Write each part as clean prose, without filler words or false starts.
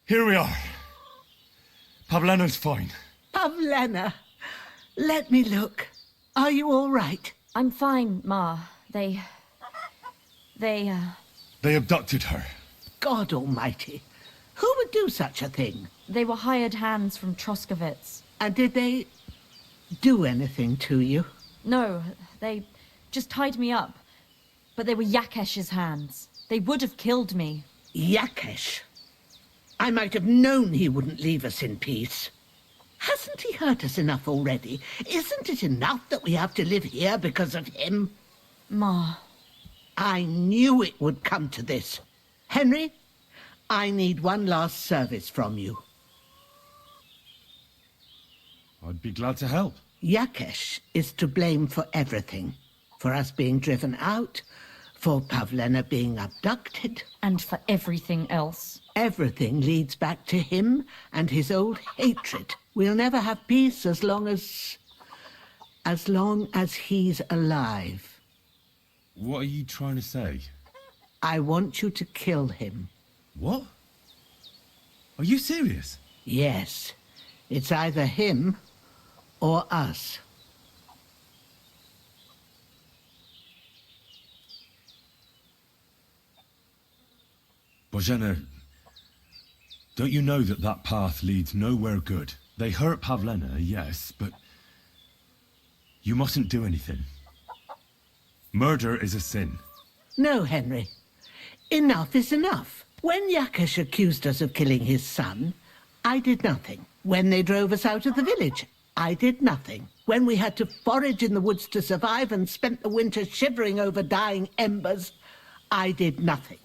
Here we are. Pavlena's fine. Pavlena, let me look. Are you all right? I'm fine, Ma. They abducted her. God almighty. Who would do such a thing? they were hired hands from Troskovitz. And did they do anything to you? No, they just tied me up. But they were Yakesh's hands. They would have killed me. Yakesh? I might have known he wouldn't leave us in peace. Hasn't he hurt us enough already? Isn't it enough that we have to live here because of him? Ma. I knew it would come to this. Henry, I need one last service from you. I'd be glad to help. Yakesh is to blame for everything. For us being driven out, for Pavlena being abducted. And for everything else. Everything leads back to him and his old hatred. We'll never have peace as long as he's alive. What are you trying to say? I want you to kill him. What? Are you serious? Yes. It's either him or us. Bozhena, don't you know that that path leads nowhere good? They hurt Pavlena, yes, but you mustn't do anything. Murder is a sin. No, Henry. Enough is enough. When Yakesh accused us of killing his son, I did nothing. When they drove us out of the village, I did nothing. When we had to forage in the woods to survive and spent the winter shivering over dying embers, I did nothing.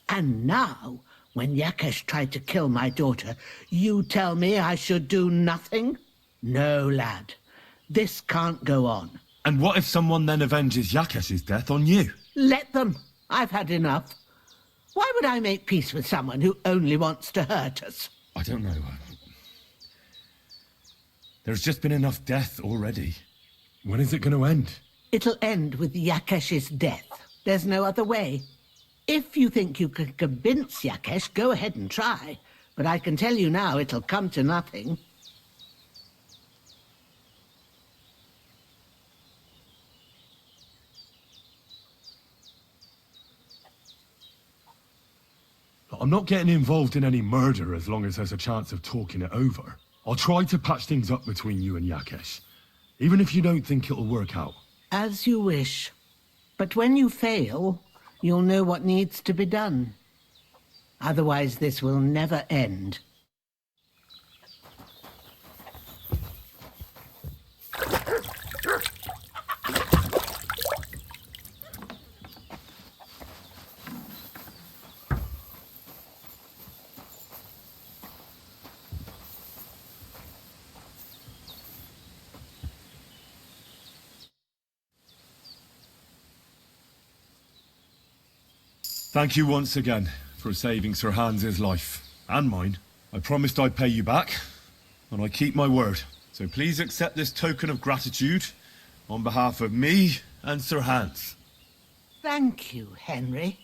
And now, when Yakesh tried to kill my daughter, you tell me I should do nothing? No, lad. This can't go on. And what if someone then avenges Yakesh's death on you? Let them. I've had enough. Why would I make peace with someone who only wants to hurt us? I don't know. There's just been enough death already. When is it going to end? It'll end with Yakesh's death. There's no other way. If you think you can convince Yakesh, go ahead and try. But I can tell you now, it'll come to nothing. I'm not getting involved in any murder as long as there's a chance of talking it over. I'll try to patch things up between you and Yakesh, even if you don't think it'll work out. As you wish. But when you fail, you'll know what needs to be done. Otherwise, this will never end. Thank you once again for saving Sir Hans's life, and mine. I promised I'd pay you back, and I keep my word. So please accept this token of gratitude on behalf of me and Sir Hans. Thank you, Henry.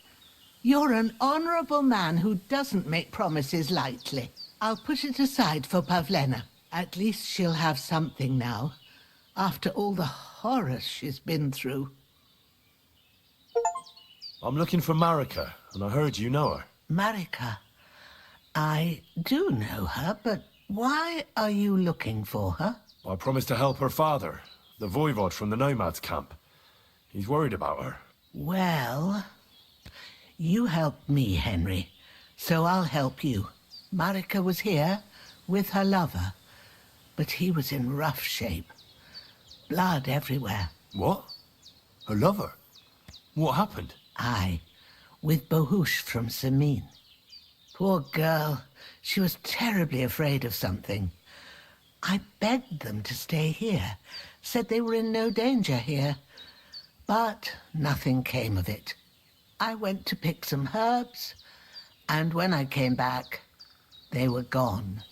You're an honorable man who doesn't make promises lightly. I'll put it aside for Pavlena. At least she'll have something now, after all the horrors she's been through. I'm looking for Marika, and I heard you know her. Marika. I do know her, but why are you looking for her? I promised to help her father, the voivod from the nomads camp. He's worried about her. Well, you helped me, Henry, so I'll help you. Marika was here with her lover, but he was in rough shape. Blood everywhere. What? Her lover? What happened? Aye, with Bohush from Samin. Poor girl, she was terribly afraid of something. I begged them to stay here, said they were in no danger here, but nothing came of it. I went to pick some herbs, and when I came back, they were gone.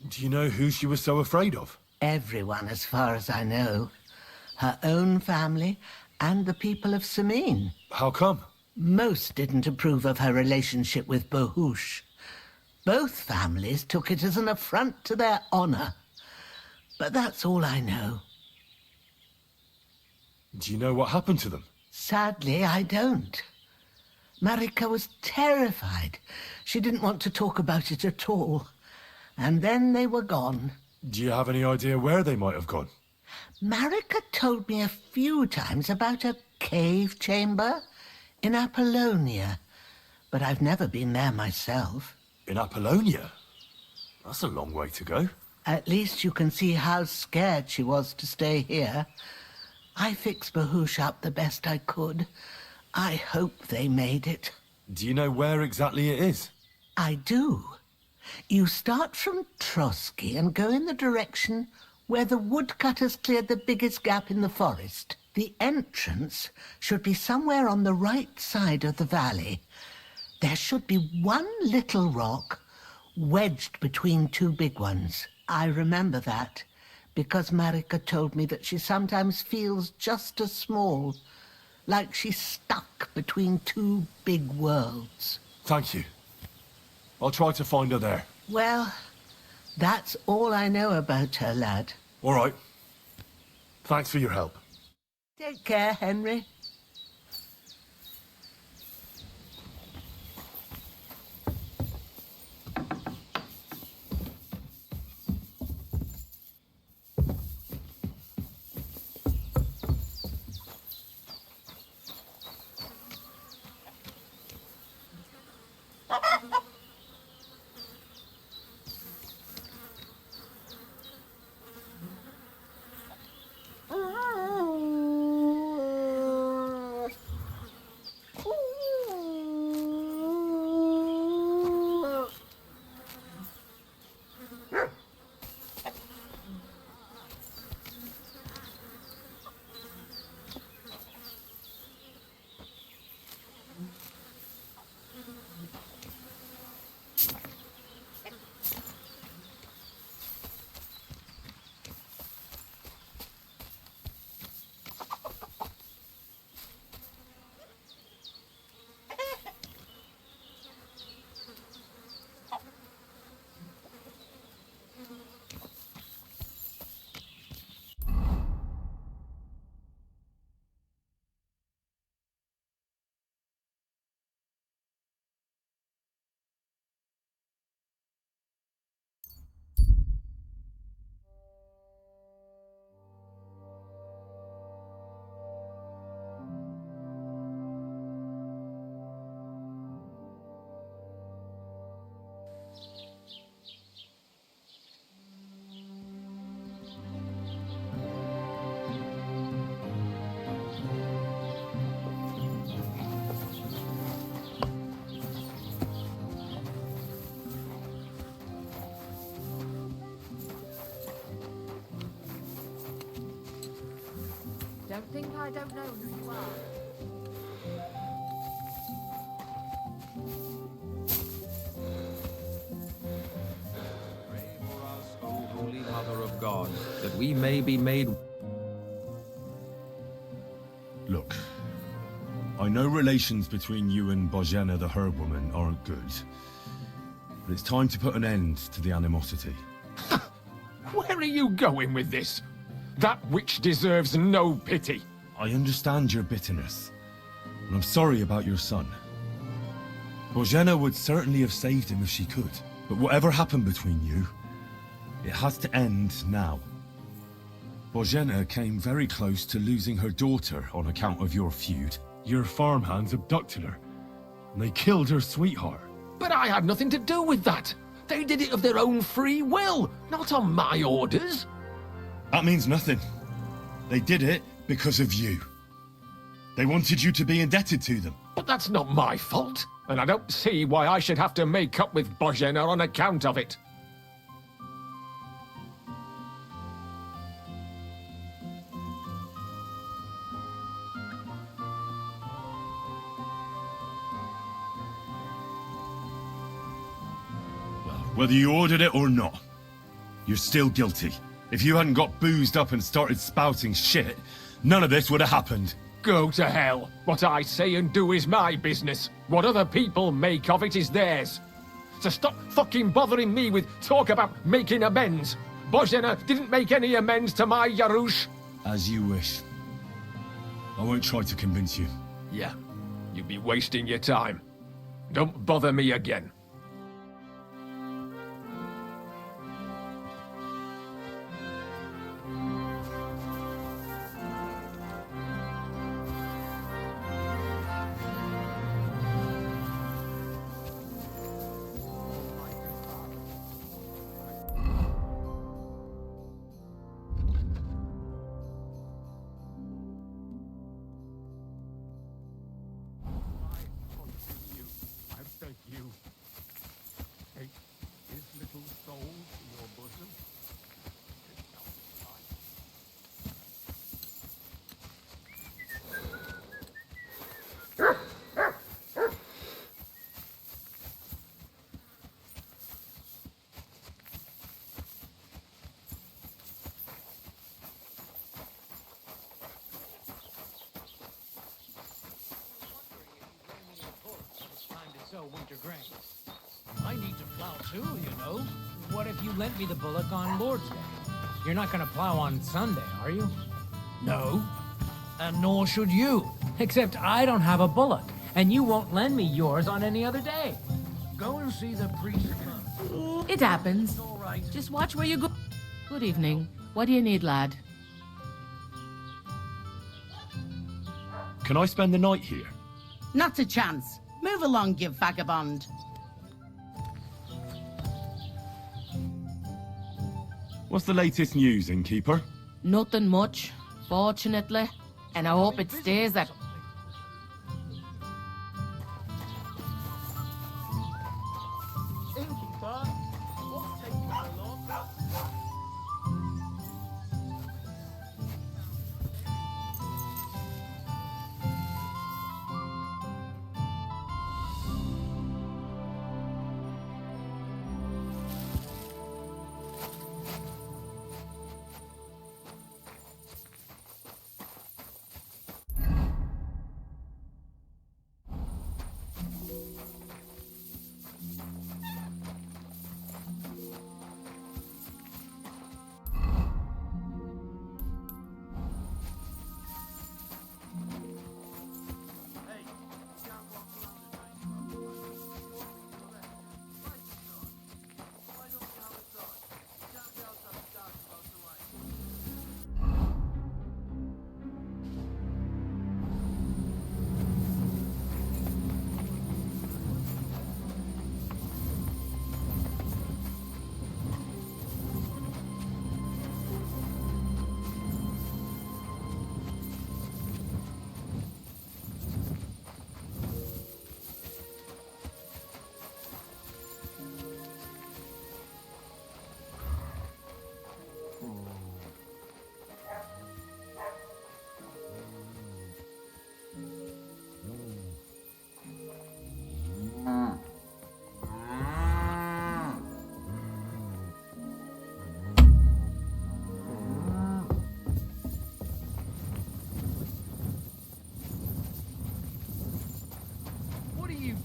Do you know who she was so afraid of? Everyone, as far as I know. Her own family and the people of Samin. How come? Most didn't approve of her relationship with Bahush. Both families took it as an affront to their honor. But that's all I know. Do you know what happened to them? Sadly, I don't. Marika was terrified. She didn't want to talk about it at all. And then they were gone. Do you have any idea where they might have gone? Marika told me a few times about a cave chamber in Apollonia, but I've never been there myself. In Apollonia? That's a long way to go. At least you can see how scared she was to stay here. I fixed Bahush up the best I could. I hope they made it. Do you know where exactly it is? I do. You start from Trotsky and go in the direction where the woodcutters cleared the biggest gap in the forest. The entrance should be somewhere on the right side of the valley. There should be one little rock wedged between two big ones. I remember that because Marika told me that she sometimes feels just as small, like she's stuck between two big worlds. Thank you. I'll try to find her there. Well, that's all I know about her, lad. All right. Thanks for your help. Take care, Henry. Don't think I don't know who you are. Pray for us, O Holy Mother of God, that we may be made... Look, I know relations between you and Bozhena the Herbwoman aren't good, but it's time to put an end to the animosity. Where are you going with this? That witch deserves no pity. I understand your bitterness, and I'm sorry about your son. Bozhena would certainly have saved him if she could, but whatever happened between you, it has to end now. Bozhena came very close to losing her daughter on account of your feud. Your farmhands abducted her, and they killed her sweetheart. But I had nothing to do with that. They did it of their own free will, not on my orders. That means nothing. They did it because of you. They wanted you to be indebted to them. But that's not my fault, and I don't see why I should have to make up with Bozhena on account of it. Well, whether you ordered it or not, you're still guilty. If you hadn't got boozed up and started spouting shit, none of this would have happened. Go to hell. What I say and do is my business. What other people make of it is theirs. So stop fucking bothering me with talk about making amends. Bozhena didn't make any amends to my Yarush. As you wish. I won't try to convince you. Yeah, you'd be wasting your time. Don't bother me again. Winter grain. I need to plow too, you know. What if you lent me the bullock on Lord's Day? You're not gonna plow on Sunday, are you? No. And nor should you. Except I don't have a bullock, and you won't lend me yours on any other day. Go and see the priest. It happens. All right. Just watch where you go. Good evening. What do you need, lad? Can I spend the night here? Not a chance. Move along, you vagabond. What's the latest news, innkeeper? Nothing much, fortunately. And I hope it stays that.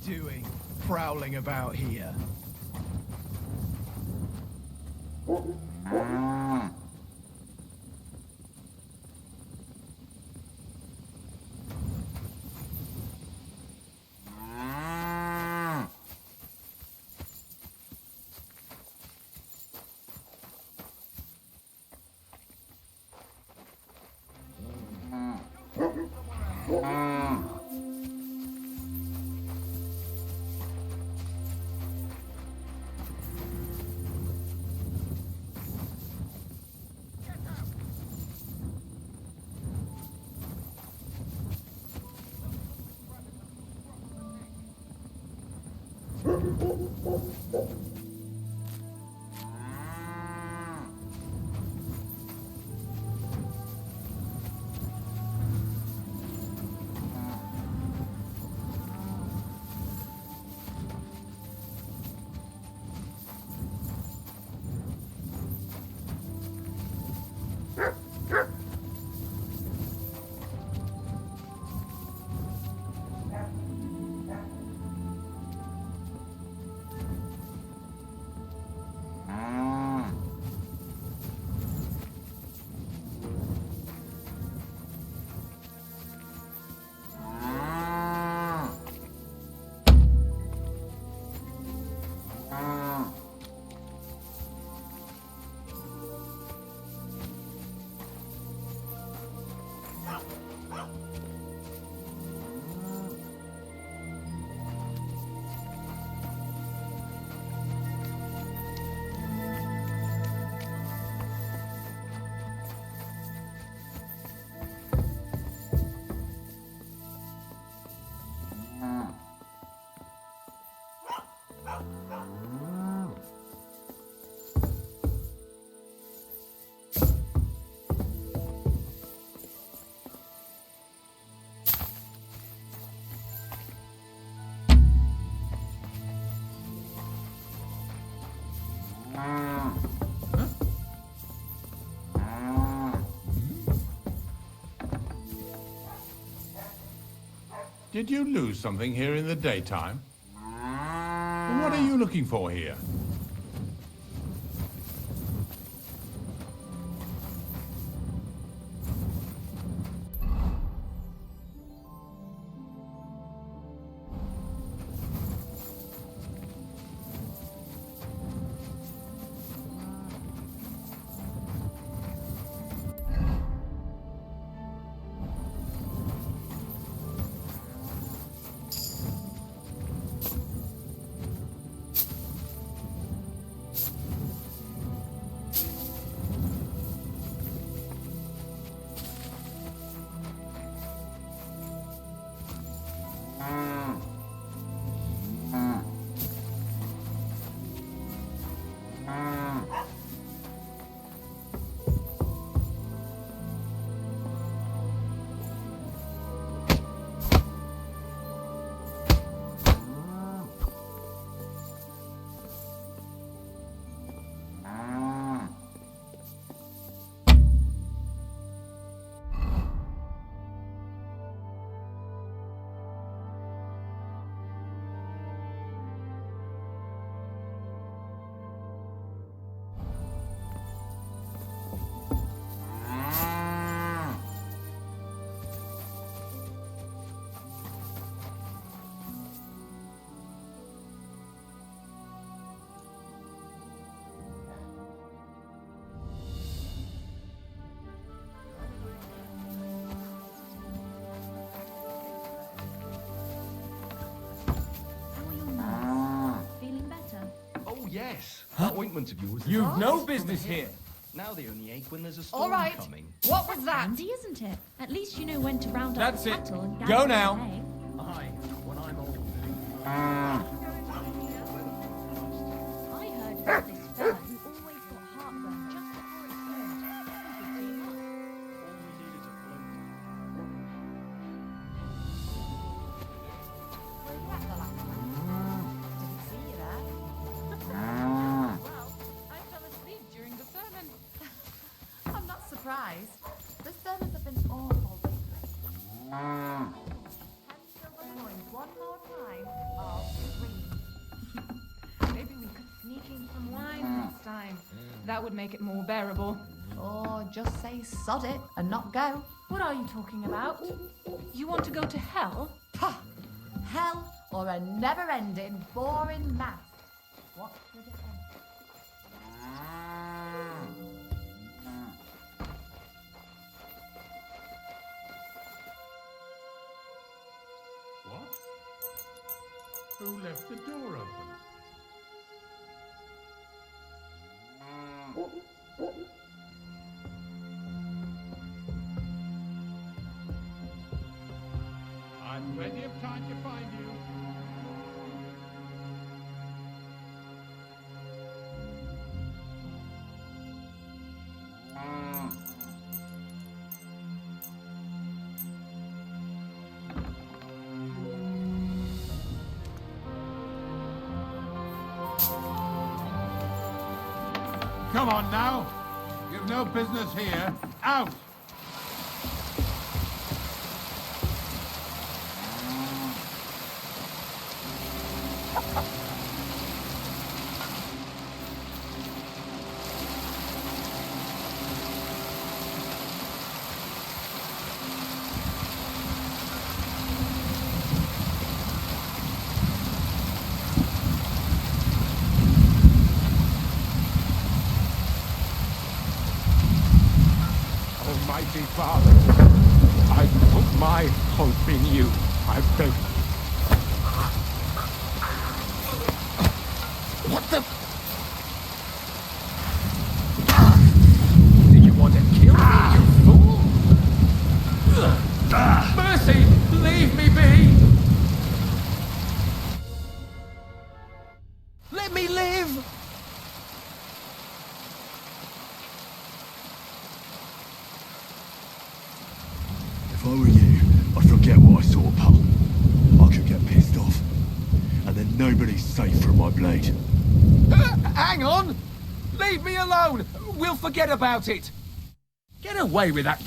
Doing prowling about here? Did you lose something here in the daytime? What are you looking for here? Yes. That ointment of yours. You've no business here. Now they only ache when there's a storm All right. coming. What was that? Handy, isn't it? At least you know when to round up That's the it. cattle and Go gather now. the hay. Aye, when I'm old. I heard about this fella who always got heartburn just before it snowed. He could team up. Didn't see you there. Well, I fell asleep during the sermon. I'm not surprised. The sermons have been awful lately. 10 silver coins one more time. I'll scream. Maybe we could sneak in some wine next time. That would make it more bearable. Or just say sod it and not go. What are you talking about? You want to go to hell? Pah! Hell or a never-ending, boring mass. What would it end? What? Who left the door open? I've plenty of time to find you. Come on now. You've no business here. Out! Almighty Father, I put my hope in you. I beg. What the? Do you want to kill me, you fool? Mercy, leave me be! me live! If I were you, I'd forget what I saw, pal. I could get pissed off. And then nobody's safe from my blade. Hang on! Leave me alone! We'll forget about it! Get away with that!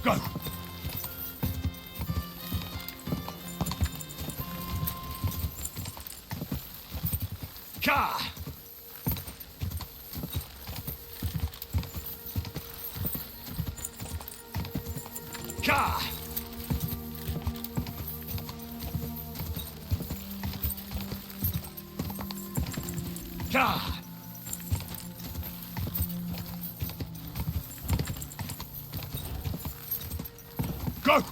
Go! Ka! Ka! Ka! Go!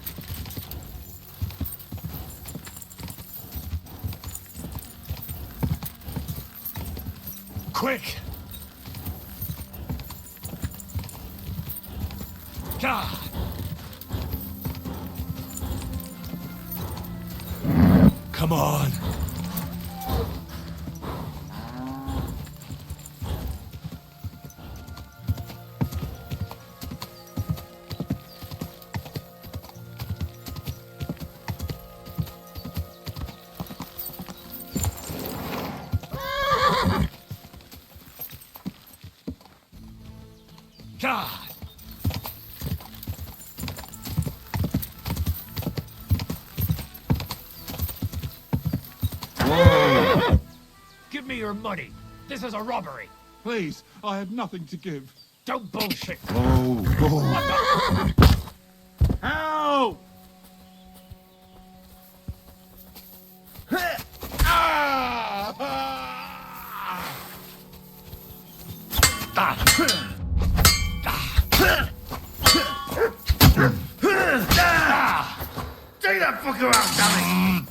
Quick! God! Come on! God! Give me your money! This is a robbery! Please, I had nothing to give. Don't bullshit! Help! Take that fucker out, damn it!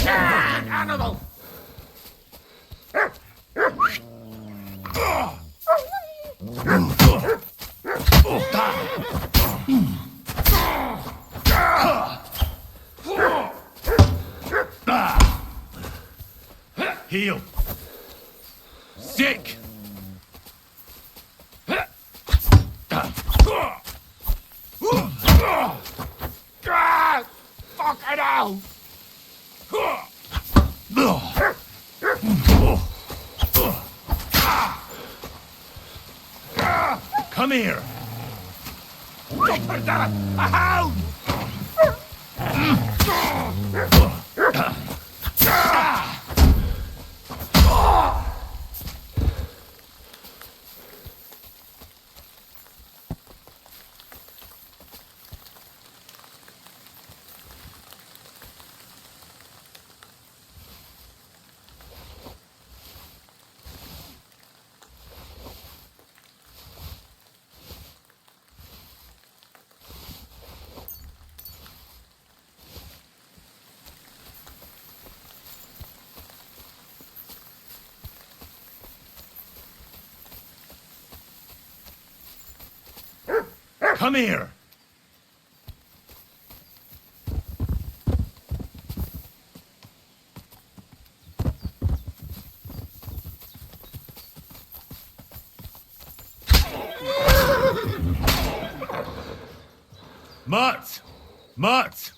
Animal! Heal. Sick. Fucking hell! Come here. A hound! Come here! Mutt! Mutt!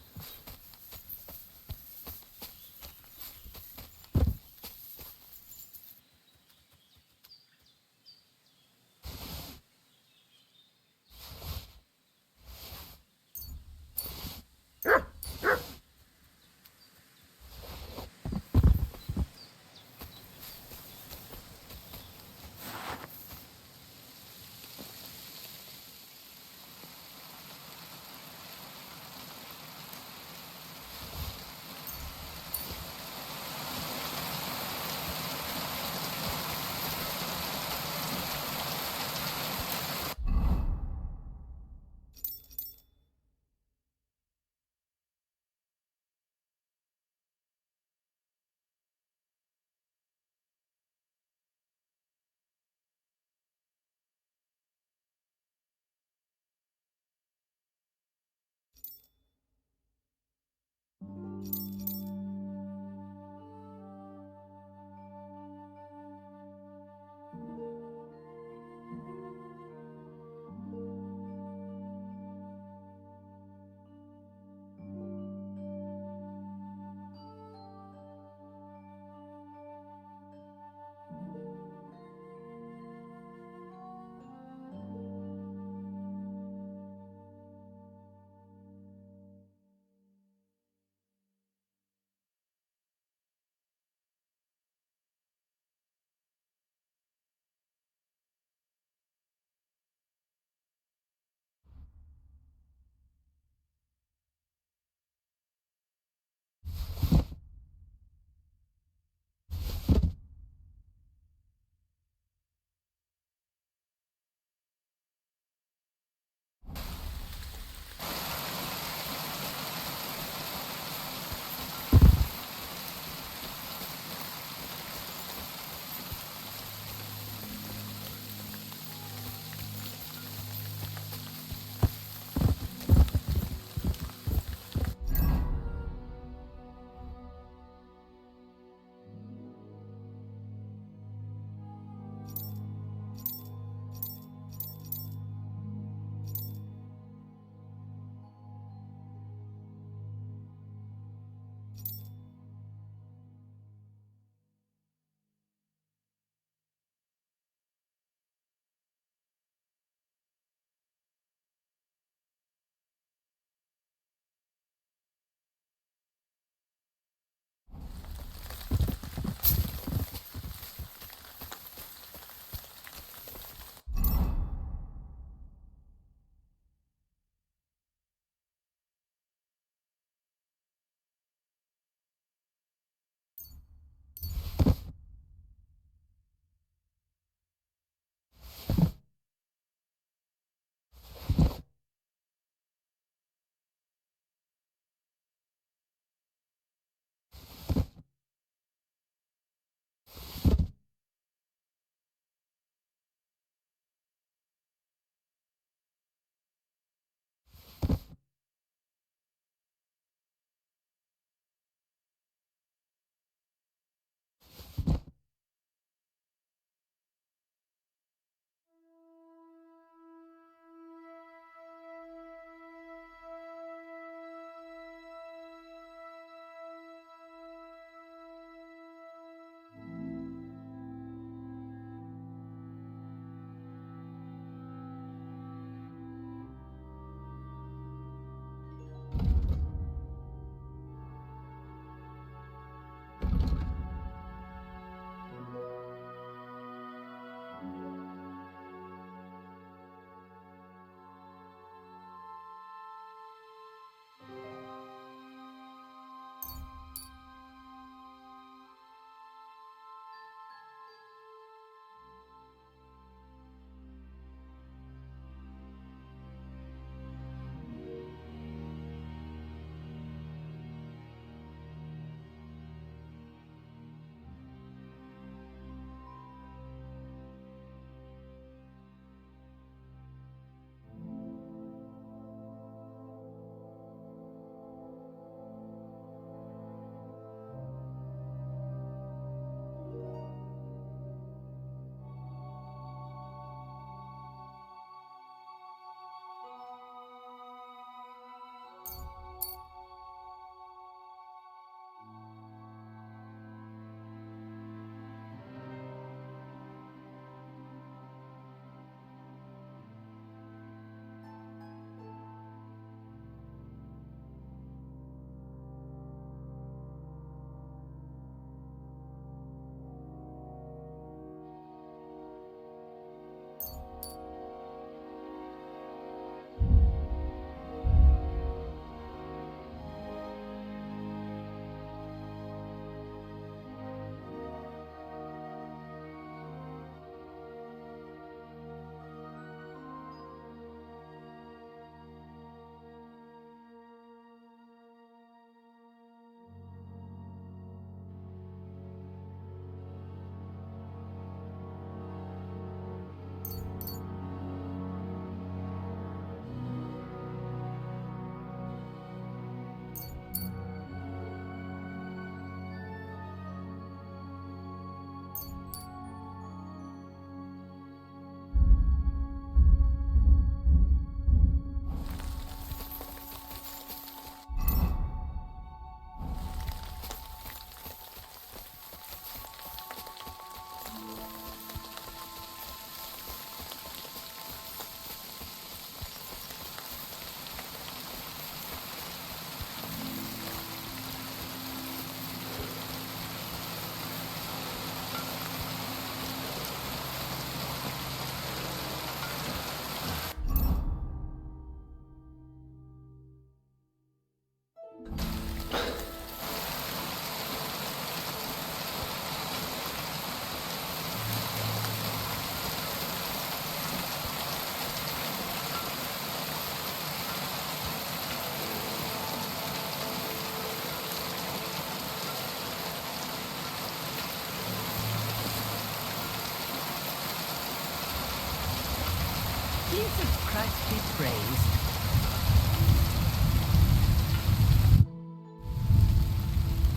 Jesus Christ be praised.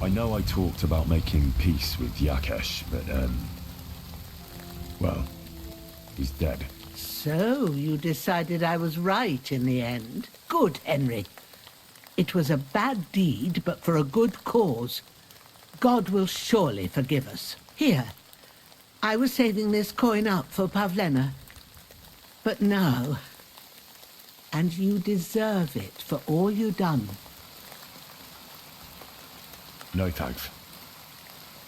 I know I talked about making peace with Yakesh, but, well, he's dead. So, you decided I was right in the end. Good, Henry. It was a bad deed, but for a good cause. God will surely forgive us. Here, I was saving this coin up for Pavlena. But no. And you deserve it for all you done. No thanks.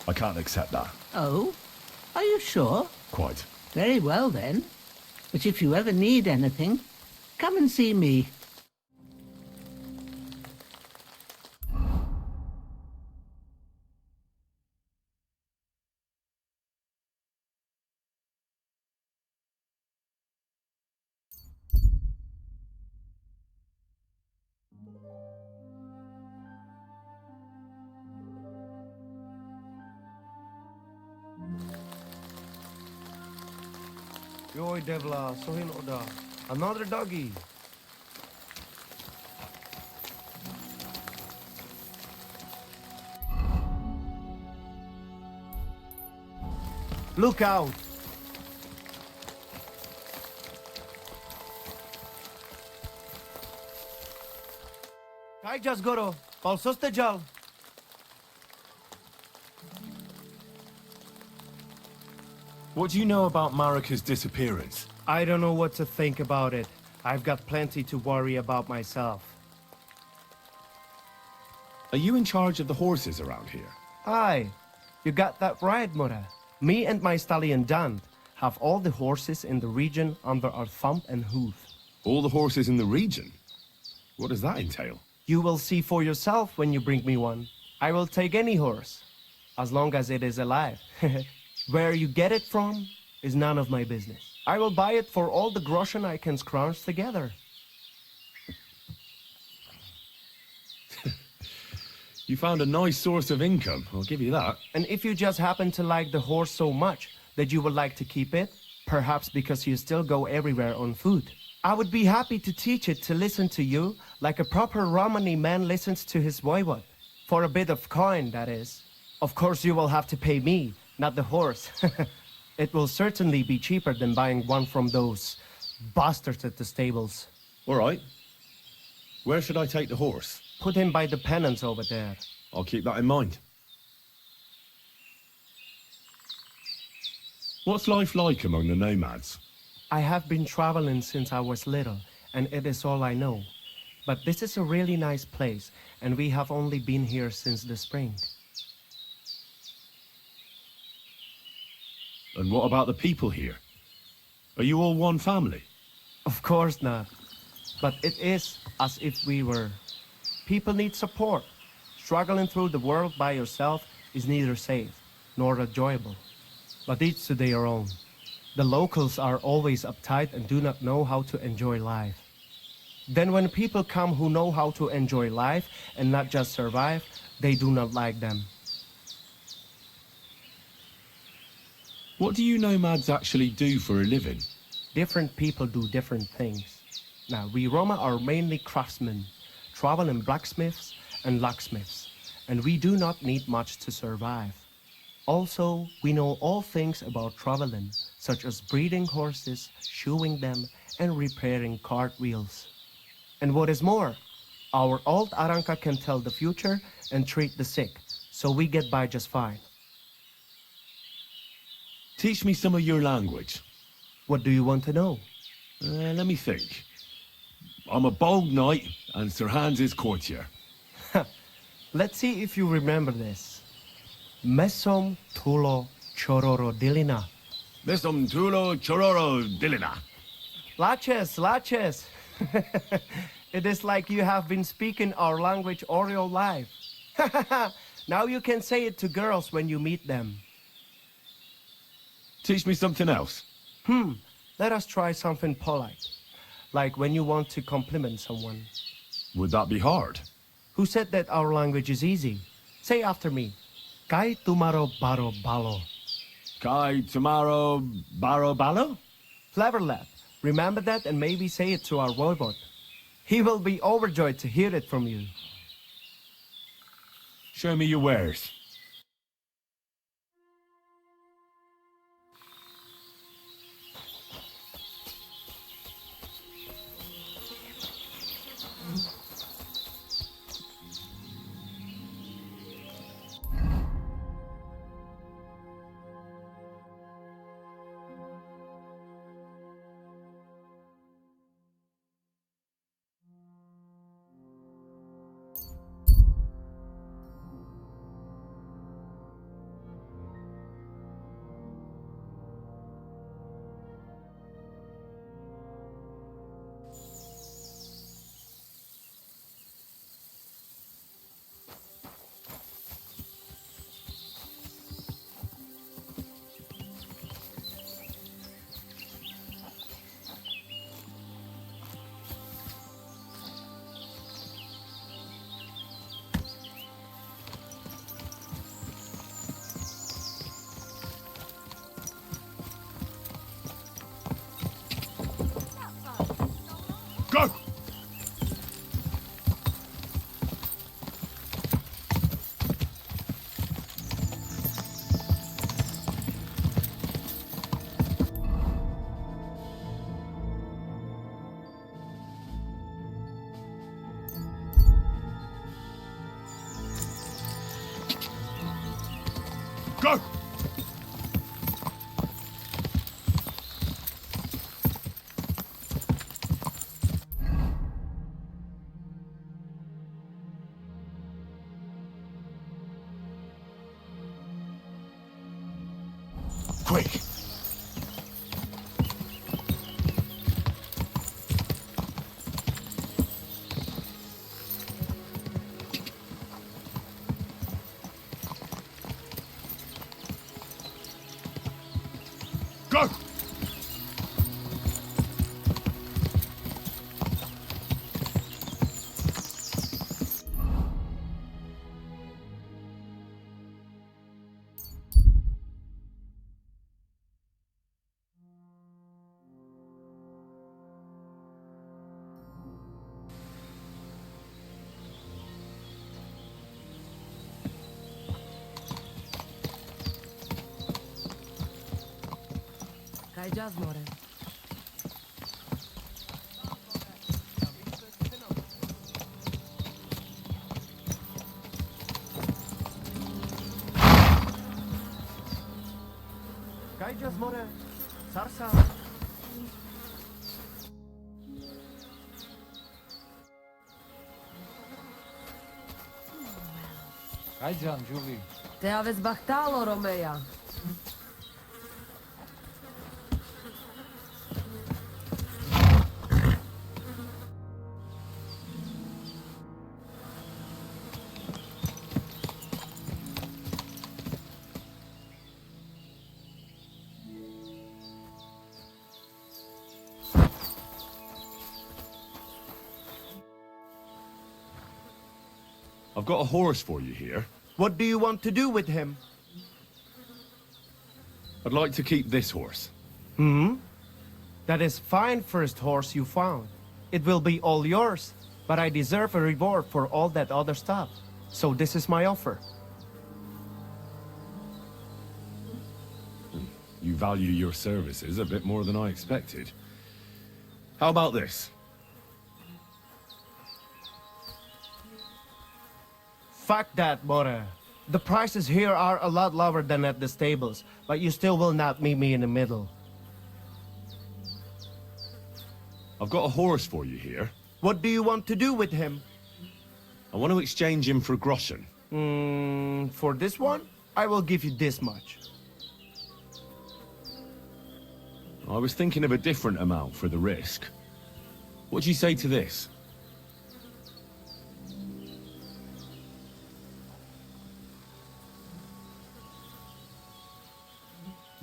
I can't accept that. Oh? Are you sure? Quite. Very well, then. But if you ever need anything, come and see me. Yoi Devla, Sohin Oda. Another doggy. Look out! Kai just goro. Palsoste jal. What do you know about Marika's disappearance? I don't know what to think about it. I've got plenty to worry about myself. Are you in charge of the horses around here? Aye, you got that right, Mura. Me and my stallion Dan have all the horses in the region under our thumb and hoof. All the horses in the region? What does that entail? You will see for yourself when you bring me one. I will take any horse, as long as it is alive. Where you get it from is none of my business. I will buy it for all the groschen I can scrounge together. You found a nice source of income, I'll give you that. And if you just happen to like the horse so much that you would like to keep it, perhaps because you still go everywhere on foot, I would be happy to teach it to listen to you like a proper Romani man listens to his voivod. For a bit of coin, that is. Of course you will have to pay me, not the horse. It will certainly be cheaper than buying one from those bastards at the stables. All right. Where should I take the horse? Put him by the pennants over there. I'll keep that in mind. What's life like among the nomads? I have been traveling since I was little, and it is all I know. But this is a really nice place, and we have only been here since the spring. And what about the people here? Are you all one family? Of course not. But it is as if we were. People need support. Struggling through the world by yourself is neither safe nor enjoyable. But each to their own. The locals are always uptight and do not know how to enjoy life. Then when people come who know how to enjoy life and not just survive, they do not like them. What do you nomads actually do for a living? Different people do different things. Now, we Roma are mainly craftsmen, traveling blacksmiths and locksmiths, and we do not need much to survive. Also, we know all things about traveling, such as breeding horses, shoeing them, and repairing cartwheels. And what is more, our old Aranka can tell the future and treat the sick, so we get by just fine. Teach me some of your language. What do you want to know? Let me think. I'm a bold knight, and Sir Hans's courtier. Let's see if you remember this. Mesom tulo chororo dilina. Mesom tulo chororo dilina. Laches, laches. It is like you have been speaking our language all your life. Now you can say it to girls when you meet them. Teach me something else. Let us try something polite. Like when you want to compliment someone. Would that be hard? Who said that our language is easy? Say after me. Kai tumaro baro balo. Kai tomorrow baro balo? Clever lad. Remember that and maybe say it to our voivod. He will be overjoyed to hear it from you. Show me your wares. Go! Go! Quick! Go! Kajaz more. Kajjas more. Sarsa. Kajjan, Julie. Te aveți bahtalo, Romeia. I've got a horse for you here. What do you want to do with him? I'd like to keep this horse. Hmm? That is fine first horse you found. It will be all yours, but I deserve a reward for all that other stuff. So this is my offer. You value your services a bit more than I expected. How about this? Fuck that, Bora. The prices here are a lot lower than at the stables, but you still will not meet me in the middle. I've got a horse for you here. What do you want to do with him? I want to exchange him for groschen. For this one, I will give you this much. I was thinking of a different amount for the risk. What do you say to this?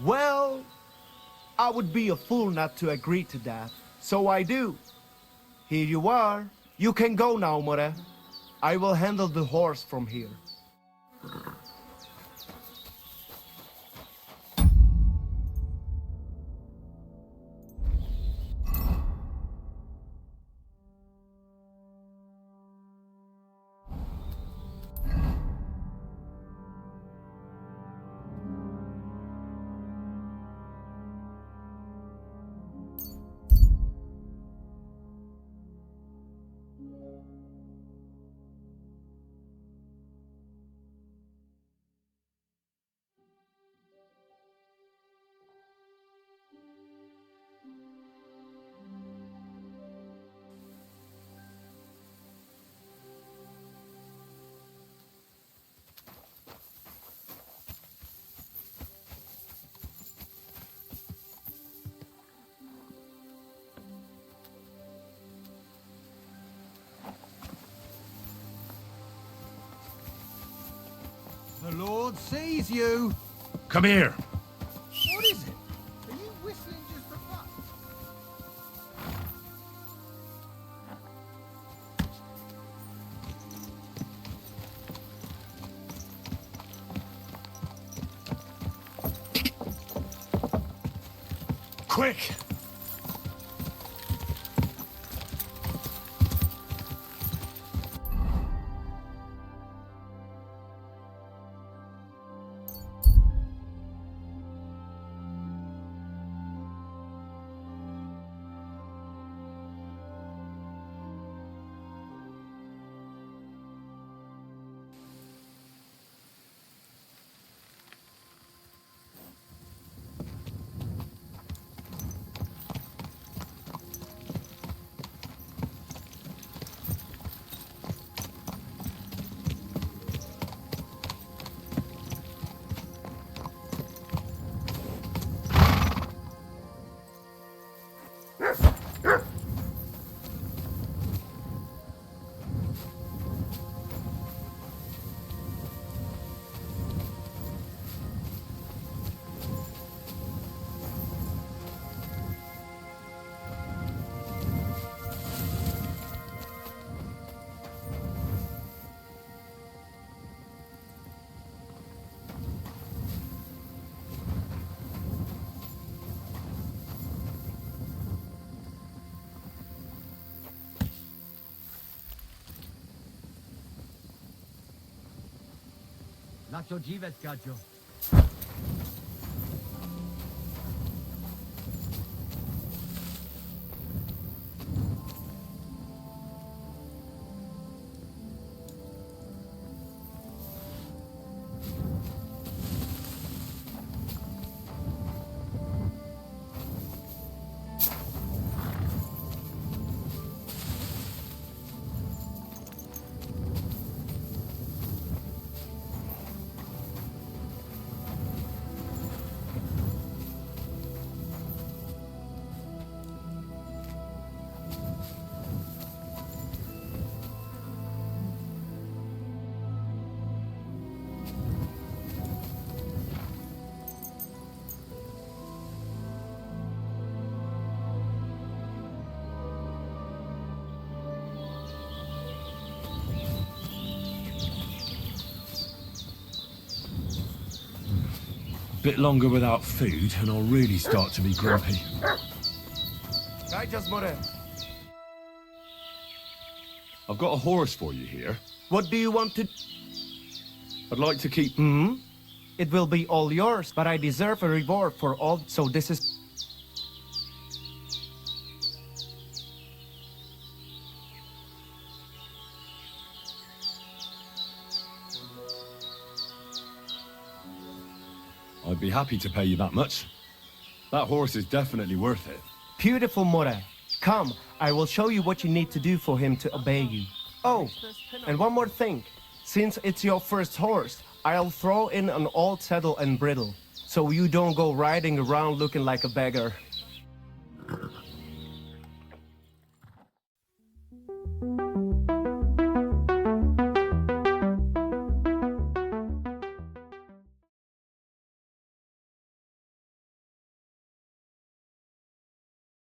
Well, I would be a fool not to agree to that, so I do. Here you are. You can go now, More. I will handle the horse from here. sees you. Come here. What is it? Are you whistling just for fun? Quick! Na co dziwet, Gadzio? Bit longer without food, and I'll really start to be grumpy. Gajas, more. I've got a horse for you here. What do you want to... I'd like to keep... It will be all yours, but I deserve a reward for all, so this is... I'd be happy to pay you that much. That horse is definitely worth it. Beautiful, More. Come, I will show you what you need to do for him to obey you. Oh, and one more thing. Since it's your first horse, I'll throw in an old saddle and bridle, so you don't go riding around looking like a beggar.